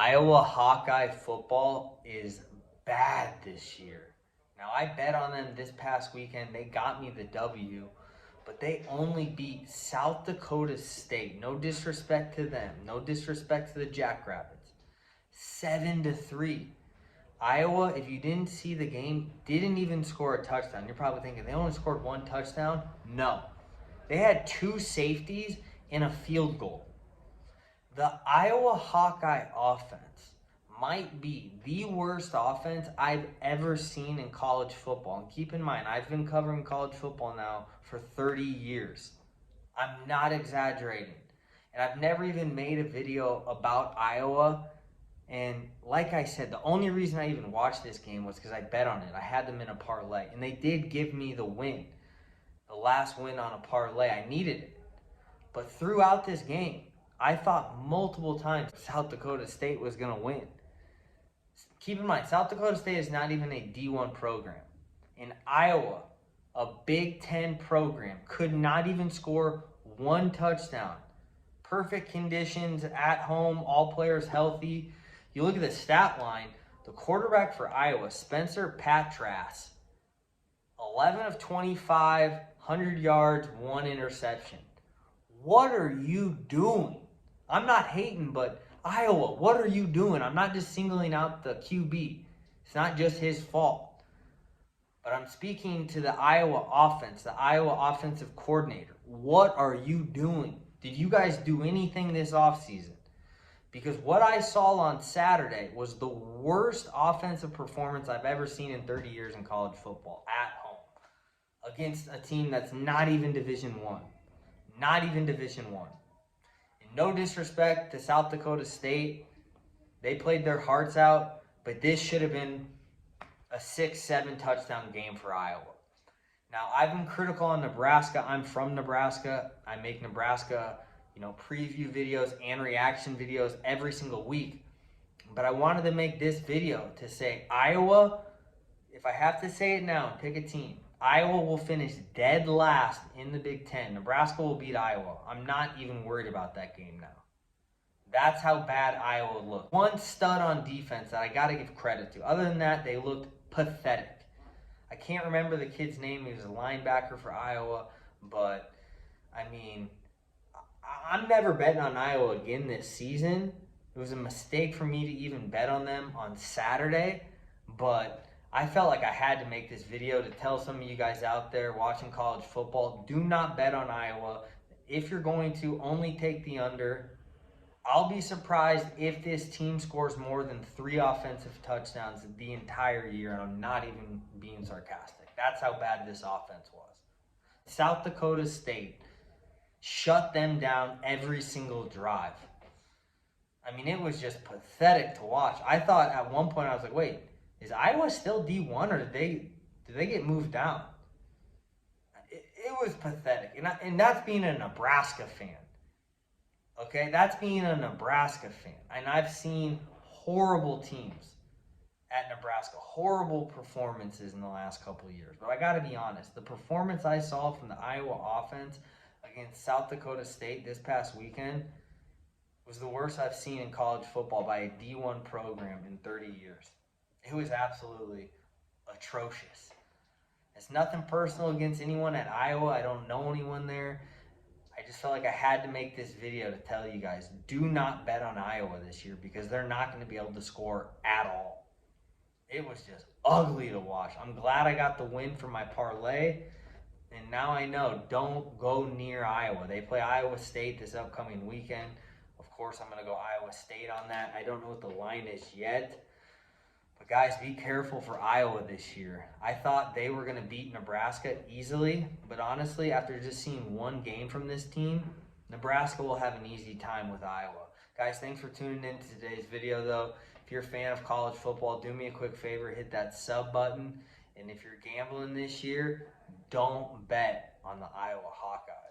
Iowa Hawkeye football is bad this year. Now, I bet on them this past weekend. They got me the W, but they only beat South Dakota State. No disrespect to them. No disrespect to the Jackrabbits. 7-3. Iowa, if you didn't see the game, didn't even score a touchdown. You're probably thinking they only scored one touchdown. No. They had two safeties and a field goal. The Iowa Hawkeye offense might be the worst offense I've ever seen in college football. And keep in mind, I've been covering college football now for 30 years. I'm not exaggerating. And I've never even made a video about Iowa. And like I said, the only reason I even watched this game was because I bet on it. I had them in a parlay. And they did give me the win. The last win on a parlay. I needed it. But throughout this game, I thought multiple times South Dakota State was going to win. Keep in mind, South Dakota State is not even a D1 program. In Iowa, a Big Ten program, could not even score one touchdown. Perfect conditions at home, all players healthy. You look at the stat line, the quarterback for Iowa, Spencer Patras, 11 of 25, 100 yards, one interception. What are you doing? I'm not hating, but Iowa, what are you doing? I'm not just singling out the QB. It's not just his fault. But I'm speaking to the Iowa offense, the Iowa offensive coordinator. What are you doing? Did you guys do anything this offseason? Because what I saw on Saturday was the worst offensive performance I've ever seen in 30 years in college football at home against a team that's not even Division I. Not even Division I. No disrespect to South Dakota State. They played their hearts out, but this should have been a 6-7 touchdown game for Iowa. Now, I've been critical on Nebraska. I'm from Nebraska. I make Nebraska, preview videos and reaction videos every single week. But I wanted to make this video to say Iowa, if I have to say it now, pick a team. Iowa will finish dead last in the Big Ten. Nebraska will beat Iowa. I'm not even worried about that game now. That's how bad Iowa looked. One stud on defense that I got to give credit to. Other than that, they looked pathetic. I can't remember the kid's name. He was a linebacker for Iowa. But, I'm never betting on Iowa again this season. It was a mistake for me to even bet on them on Saturday. But I felt like I had to make this video to tell some of you guys out there watching college football, do not bet on Iowa. If you're going to, only take the under. I'll be surprised if this team scores more than 3 offensive touchdowns the entire year, and I'm not even being sarcastic. That's how bad this offense was. South Dakota State shut them down every single drive. It was just pathetic to watch. I thought at one point, I was like, wait, is Iowa still D1 or did they get moved down? It was pathetic. And that's being a Nebraska fan. Okay? That's being a Nebraska fan. And I've seen horrible teams at Nebraska. Horrible performances in the last couple of years. But I got to be honest. The performance I saw from the Iowa offense against South Dakota State this past weekend was the worst I've seen in college football by a D1 program in 30 years. It was absolutely atrocious. It's nothing personal against anyone at Iowa. I don't know anyone there. I just felt like I had to make this video to tell you guys, do not bet on Iowa this year because they're not going to be able to score at all. It was just ugly to watch. I'm glad I got the win for my parlay. And now I know, don't go near Iowa. They play Iowa State this upcoming weekend. Of course, I'm going to go Iowa State on that. I don't know what the line is yet. But guys, be careful for Iowa this year. I thought they were going to beat Nebraska easily, but honestly, after just seeing one game from this team, Nebraska will have an easy time with Iowa. Guys, thanks for tuning in to today's video, though. If you're a fan of college football, do me a quick favor, hit that sub button. And if you're gambling this year, don't bet on the Iowa Hawkeyes.